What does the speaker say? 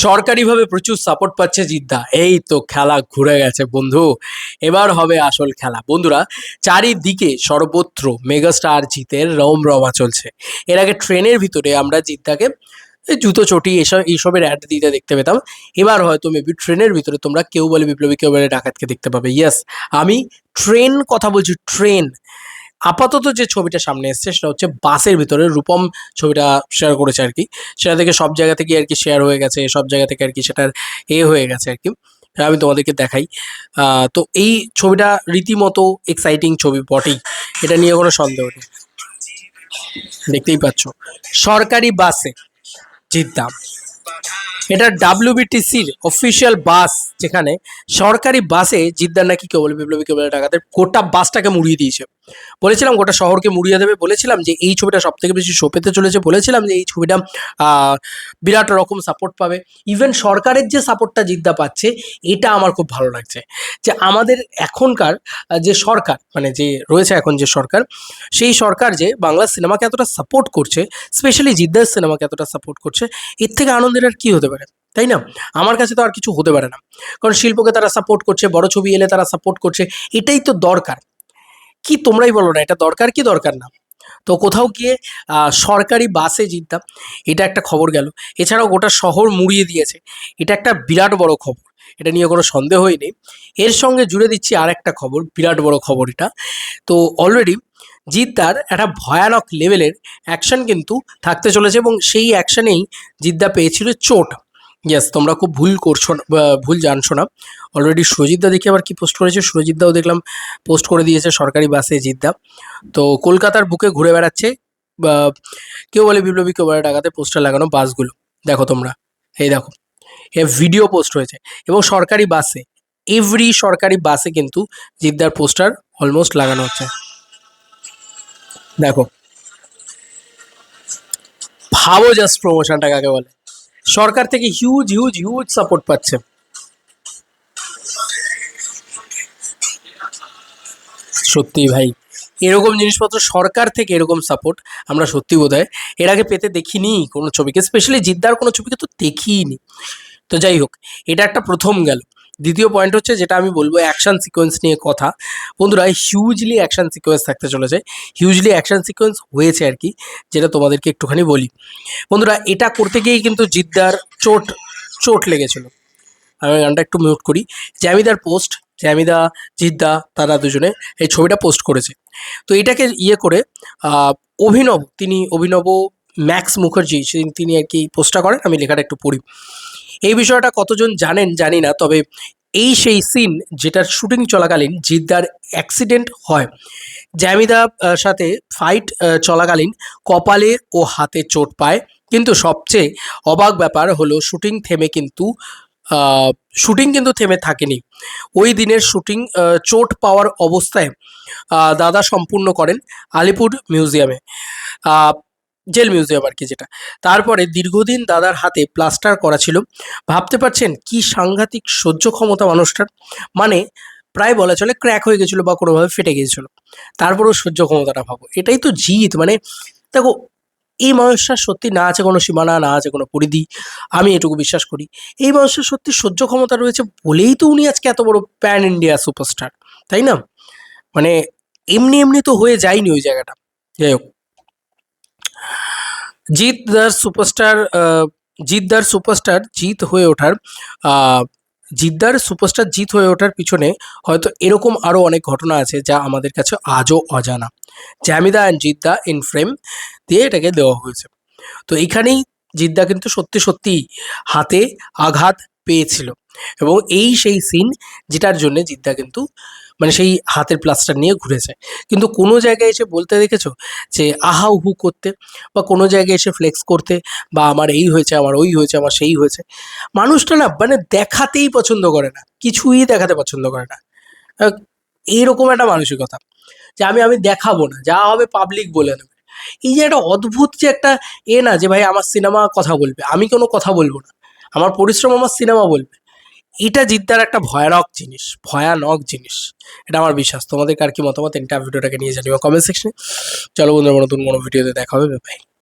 সরকারিভাবে প্রচুর সাপোর্ট পাচ্ছে জিদ্দা। এই তো খেলা ঘুরে গেছে বন্ধু, এবার হবে আসল খেলা বন্ধুরা। চারিদিকে সর্বত্র মেগাস্টার জিতের রমরমা চলছে। এর আগে ট্রেনের ভিতরে আমরা জিদ্দাকে এই জুতো চটি এইসবের অ্যাড দিতে দেখতে পেতাম। এবার হয়তো মেবি ট্রেনের ভিতরে তোমরা কেউ বলে বিপ্লবী, কেউ বলে ডাকাতকে দেখতে পাবে। ইয়েস, আমি ট্রেন কথা বলছি, ট্রেন। আপাতত যে ছবিটা সামনে এসছে সেটা হচ্ছে বাসের ভিতরে রূপম ছবিটা শেয়ার করেছে আর কি। সেটা থেকে সব জায়গা থেকে আর কি শেয়ার হয়ে গেছে, সব জায়গা থেকে আর কি সেটার হয়ে গেছে আর কি। আমি তোমাদেরকে দেখাই। তো এই ছবিটা রীতিমতো এক্সাইটিং ছবি বটেই, এটা নিয়ে কোনো সন্দেহ নেই। দেখতেই পাচ্ছ সরকারি বাসে জিদ্দাম, এটা ডাব্লিউবিটিসির অফিসিয়াল বাস, যেখানে সরকারি বাসে জিদ্দার নাকি কেউ বলে বিপ্লবী, কেউ বলে ডাকাতের গোটা বাসটাকে মুড়িয়ে দিয়েছে। বলেছিলাম গোটা শহরকে মুড়িয়ে দেবে, বলেছিলাম যে এই ছবিটা সব থেকে বেশি শো পেতে চলেছে, বলেছিলাম যে এই ছবিটা বিরাট রকম সাপোর্ট পাবে। ইভেন সরকারের যে সাপোর্টটা জিদ্দা পাচ্ছে, এটা আমার খুব ভালো লাগছে। যে আমাদের এখনকার যে সরকার, মানে যে রয়েছে এখন যে সরকার, সেই সরকার যে বাংলা সিনেমাকে এতটা সাপোর্ট করছে, স্পেশালি জিদ্দার সিনেমাকে এতটা সাপোর্ট করছে, এর থেকে আনন্দের আর কী হতে পারে, তাই না? আমার কাছে তো আর কিছু হতে পারে না, কারণ শিল্পকে তারা সাপোর্ট করছে, বড় ছবি এলে তারা সাপোর্ট করছে, এটাই তো দরকার। কি তোমরাই বলো না, এটা দরকার কি দরকার না? তো কোথাও গিয়ে সরকারি বাসে জিততাম, এটা একটা খবর গেল। এছাড়াও গোটা শহর মুড়িয়ে দিয়েছে, এটা একটা বিরাট বড় খবর, এটা নিয়ে কোনো সন্দেহই নেই। এর সঙ্গে জুড়ে দিচ্ছি আর একটা খবর, বিরাট বড় খবর এটা। তো অলরেডি জিদ্দার একটা ভয়ানক লেভেলের অ্যাকশন কিন্তু থাকতে চলেছে, এবং সেই অ্যাকশনেই জিদ্দা পেয়েছিল চোট। ইয়েস, তোমরা খুব ভুল করছো না, ভুল জানছো না। অলরেডি সুরজিৎদা দেখি আবার কি পোস্ট করেছে, সুরজিৎদাও দেখলাম পোস্ট করে দিয়েছে সরকারি বাসে জিদ্দা। তো কলকাতার বুকে ঘুরে বেড়াচ্ছে, বা কেউ বলে বিপ্লবী, কেউ বলে ডাকাতে পোস্টার লাগানো বাসগুলো। দেখো তোমরা, এই দেখো, এ ভিডিও পোস্ট হয়েছে, এবং সরকারি বাসে, এভরি সরকারি বাসে কিন্তু জিদ্দার পোস্টার অলমোস্ট লাগানো হচ্ছে। দেখো, ভাবো জাস্ট প্রমোশনটা কাকে বলে। সরকার থেকে হিউজ হিউজ হিউজ সাপোর্ট পাচ্ছে। সত্যি ভাই, এরকম জিনিসপত্র সরকার থেকে এরকম সাপোর্ট আমরা সত্যি বোধহয় এর আগে পেতে দেখিনি কোনো ছবিকে, স্পেশালি জিদ্দার কোনো ছবিকে তো দেখিনি। তো যাই হোক, এটা একটা প্রথম গেল। দ্বিতীয় পয়েন্ট হচ্ছে, যেটা আমি বলবো, অ্যাকশন সিকোয়েন্স নিয়ে কথা। বন্ধুরা, হিউজলি অ্যাকশন সিকোয়েন্স থাকতে চলেছে, হিউজলি অ্যাকশন সিকোয়েন্স হয়েছে আর কি, যেটা তোমাদেরকে একটুখানি বলি। বন্ধুরা, এটা করতে গিয়েই কিন্তু জিদ্দার চোট চোট লেগেছিল। আমি গানটা একটু মিউট করি। জ্যামিদার পোস্ট, জ্যামিদা, জিদ্দা, তারা দুজনে এই ছবিটা পোস্ট করেছে। তো এটাকে করে অভিনব ম্যাক্স মুখার্জি, তিনি আর কি পোস্টটা করেন। আমি লেখাটা একটু পড়ি। এই বিষয়টা কতজন জানেন জানি না, তবে এই সেই সিন যেটার শুটিং চলাকালীন জিদ্দার অ্যাক্সিডেন্ট হয়। জ্যামিদা সাথে ফাইট চলাকালীন কপালে ও হাতে চোট পায়, কিন্তু সবচেয়ে অবাক ব্যাপার হলো শুটিং কিন্তু থেমে থাকেনি। ওই দিনের শুটিং চোট পাওয়ার অবস্থায় দাদা সম্পূর্ণ করেন আলিপুর মিউজিয়ামে, জেল মিউজিয়াম আর কি যেটা। তারপরে দীর্ঘদিন দাদার হাতে প্লাস্টার করা ছিল। ভাবতে পারছেন কি সাংঘাতিক সহ্য ক্ষমতা মানুষটার, মানে প্রায় বলা চলে ক্র্যাক হয়ে গেছিলো বা কোনোভাবে ফেটে গিয়েছিল, তারপরেও সহ্য ক্ষমতাটা ভাবো। এটাই তো জিত। মানে দেখো, এই মানুষটার সত্যি না আছে কোনো সীমানা, না আছে কোনো পরিধি, আমি এটুকু বিশ্বাস করি। এই মানুষটার সত্যি সহ্য ক্ষমতা রয়েছে বলেই তো উনি আজকে এত বড় প্যান ইন্ডিয়া সুপারস্টার, তাই না? মানে এমনি এমনি তো হয়ে যায়নি ওই জায়গাটা। যাই হোক, জিতদার সুপারস্টার জিতদার সুপারস্টার জিত হয়ে ওঠার জিদ্দার সুপারস্টার জিত হয়ে ওঠার পিছনে হয়তো এরকম আরও অনেক ঘটনা আছে যা আমাদের কাছে আজও অজানা। জ্যামিদা অ্যান্ড জিদ্দা ইন ফ্রেম দিয়ে এটাকে দেওয়া হয়েছে। তো এইখানেই জিদ্দা কিন্তু সত্যি সত্যি হাতে আঘাত পেয়েছিল, এবং এই সেই সিন যেটার জন্য জিদ্দা কিন্তু মানে সেই হাতের প্লাস্টার নিয়ে ঘুরেছে। কিন্তু কোনো জায়গায় এসে বলতে দেখেছো যে আহা উহু করতে, বা কোনো জায়গায় এসে ফ্লেক্স করতে, বা আমার এই হয়েছে, আমার ওই হয়েছে, আমার সেই হয়েছে। মানুষটা না মানে দেখাতেই পছন্দ করে না, কিছুই দেখাতে পছন্দ করে না। আহ, এইরকম একটা মানসিকতা যে আমি দেখাবো না, যা হবে পাবলিক বলে নেবে। এই যে একটা অদ্ভুত যে একটা না, যে ভাই আমার সিনেমা কথা বলবে, আমি কোনো কথা বলবো না, আমার পরিশ্রম আমার সিনেমা বলবে। এটা জিদ্দার একটা ভয়ানক জিনিস, ভয়ানক জিনিস, এটা আমার বিশ্বাস। তোমাদের কার কি মতামত, এটা ভিডিওটাকে নিয়ে জানিও কমেন্ট সেকশনে। চলো বন্ধুরা, নতুন কোনো ভিডিওতে দেখা হবে, বাই।